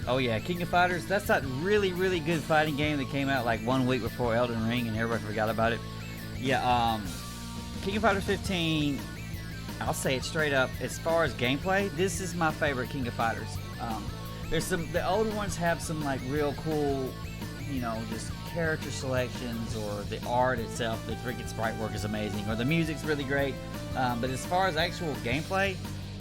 Oh yeah, King of Fighters. That's that really, really good fighting game that came out like 1 week before Elden Ring, and everybody forgot about it. Yeah, King of Fighters 15. I'll say it straight up. As far as gameplay, this is my favorite King of Fighters. There's some. The older ones have some like real cool, you know, just character selections, or the art itself. The freaking sprite work is amazing, or the music's really great. But as far as actual gameplay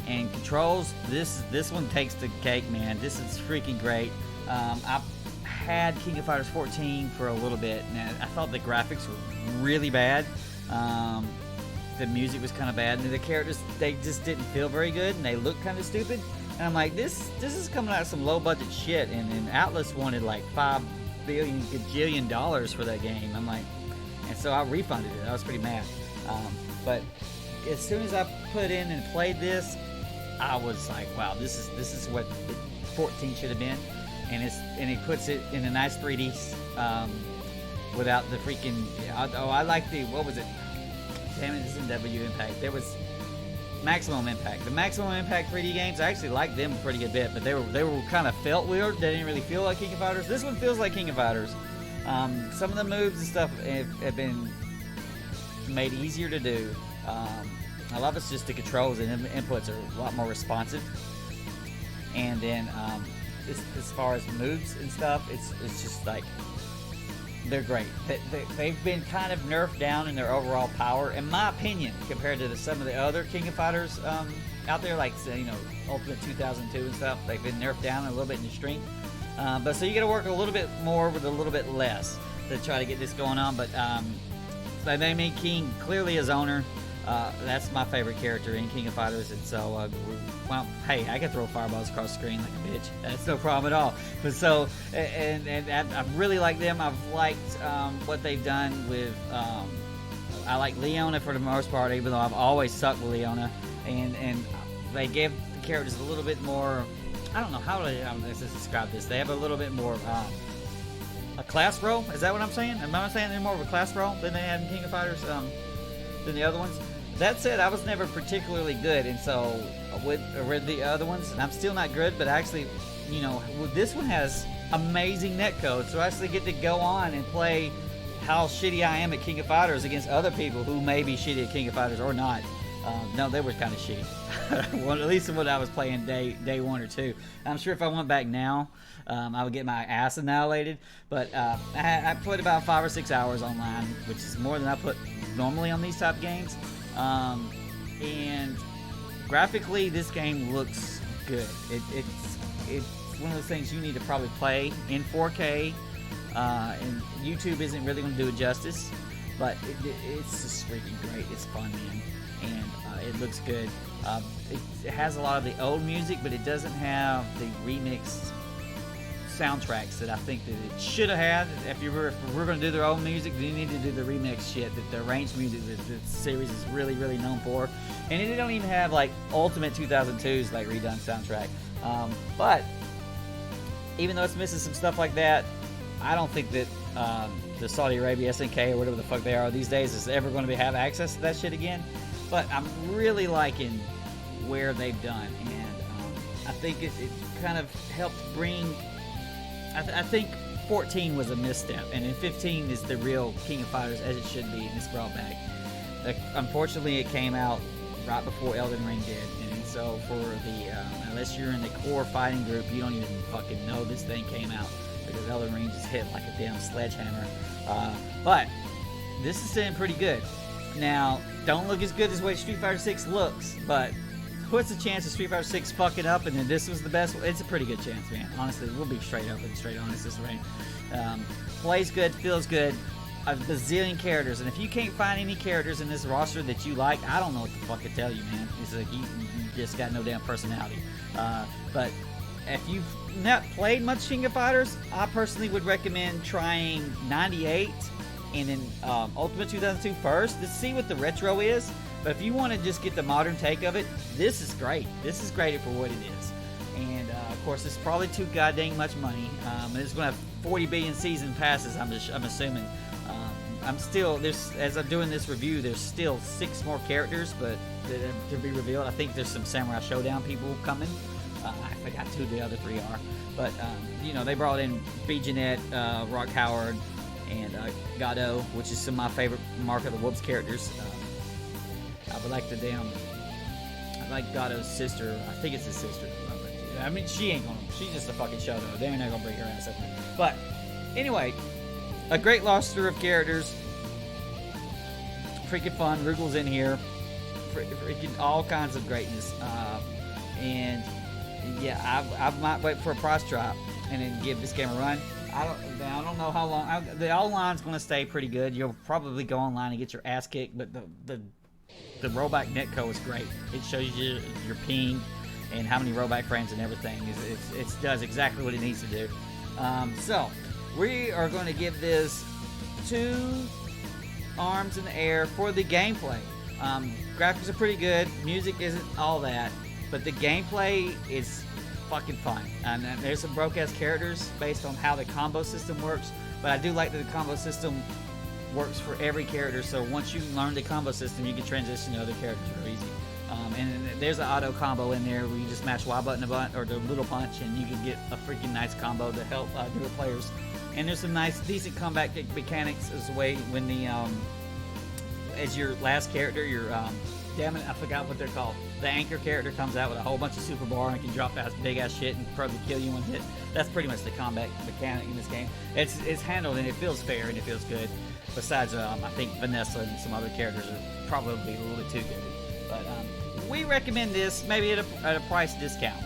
and controls, this one takes the cake, man. This is freaking great. I've had King of Fighters 14 for a little bit, and I thought the graphics were really bad. The music was kind of bad, and the characters, they just didn't feel very good, and they looked kind of stupid. And I'm like, this is coming out of some low budget shit, and Atlus wanted like $5 billion gajillion for that game. I'm like, and so I refunded it. I was pretty mad. But as soon as I put in and played this, I was like, wow, this is what 14 should have been, and it puts it in a nice 3D without the freaking. I like the, what was it? Damn it, this is W Impact. There was Maximum Impact. The Maximum Impact 3D games, I actually liked them a pretty good bit, but they were kind of felt weird. They didn't really feel like King of Fighters. This one feels like King of Fighters. Some of the moves and stuff have been made easier to do. I love it's just the controls and inputs are a lot more responsive. And then as far as moves and stuff, it's just like, they're great. They've been kind of nerfed down in their overall power, in my opinion, compared to some of the other King of Fighters out there, like, you know, Ultimate 2002 and stuff. They've been nerfed down a little bit in strength. But so you got to work a little bit more with a little bit less to try to get this going on. But they made King clearly his owner. That's my favorite character in King of Fighters, and so well, hey, I can throw fireballs across the screen like a bitch. That's no problem at all. But so, and I really like them. I've liked what they've done with. I like Leona for the most part, even though I've always sucked with Leona, and they give the characters a little bit more. I don't know how to describe this. They have a little bit more a class role. Is that what I'm saying? Am I saying they're more of a class role than they have in King of Fighters than the other ones? That said, I was never particularly good, and so with the other ones, and I'm still not good, but actually, you know, this one has amazing netcode, so I actually get to go on and play how shitty I am at King of Fighters against other people who may be shitty at King of Fighters or not. No, they were kind of shitty. Well, at least when I was playing day 1 or 2. I'm sure if I went back now, I would get my ass annihilated. But I put about 5 or 6 hours online, which is more than I put normally on these type games. And graphically, this game looks good. It's one of those things you need to probably play in 4K. And YouTube isn't really going to do it justice, but it's just freaking great. It's fun, man, and it looks good. It has a lot of the old music, but it doesn't have the remixed soundtracks that I think that it should have had. If we're going to do their own music, you need to do the remix shit, that the arranged music that the series is really, really known for. And it don't even have like Ultimate 2002's like redone soundtrack. But even though it's missing some stuff like that, I don't think that the Saudi Arabia SNK or whatever the fuck they are these days is ever going to have access to that shit again. But I'm really liking where they've done, and I think it kind of helped bring. I think 14 was a misstep, and then 15 is the real King of Fighters as it should be, and it's brought back. Unfortunately, it came out right before Elden Ring did, and so for the unless you're in the core fighting group, you don't even fucking know this thing came out, because Elden Ring just hit like a damn sledgehammer. But this is staying pretty good. Now, don't look as good as what Street Fighter 6 looks, but what's the chance of Street Fighter 6 fucking up and then this was the best? It's a pretty good chance, man. Honestly, we'll be straight up and straight honest this way. Plays good, feels good. A bazillion characters, and if you can't find any characters in this roster that you like, I don't know what the fuck to tell you, man. It's like you just got no damn personality. But if you've not played much King of Fighters, I personally would recommend trying 98 and then Ultimate 2002 first to see what the retro is. But if you want to just get the modern take of it, this is great. This is great for what it is. And of course, it's probably too goddamn much money. And it's going to have 40 billion season passes, I'm assuming. I'm still, as I'm doing this review, there's still 6 more characters but to be revealed. I think there's some Samurai Showdown people coming. I forgot who the other 3 are, but you know, they brought in B. Jeanette, Rock Howard, and Godot, which is some of my favorite Mark of the Whoops characters. I would like I like Godot's sister. I think it's his sister. I mean, she's just a fucking show though. They're not gonna bring her ass up there. But anyway, a great roster of characters. Freaking fun. Rugel's in here. Freaking all kinds of greatness. And yeah, I might wait for a price drop and then give this game a run. I don't know how long. The online's going to stay pretty good. You'll probably go online and get your ass kicked, but the rollback netcode is great. It shows you your ping and how many rollback frames and everything. It does exactly what it needs to do. So we are going to give this 2 arms in the air for the gameplay. Graphics are pretty good. Music isn't all that, but the gameplay is fucking fun. And there's some broke-ass characters based on how the combo system works, but I do like that the combo system works for every character, so once you learn the combo system, you can transition to other characters real easy. And there's an auto combo in there where you just mash Y button or the little punch, and you can get a freaking nice combo to help newer players. And there's some nice, decent combat mechanics as way when the as your last character, your damn it, I forgot what they're called. The anchor character comes out with a whole bunch of super bar and can drop ass big ass shit and probably kill you in one hit. That's pretty much the combat mechanic in this game. It's handled and it feels fair and it feels good. Besides, I think Vanessa and some other characters are probably a little bit too good. But we recommend this maybe at a price discount.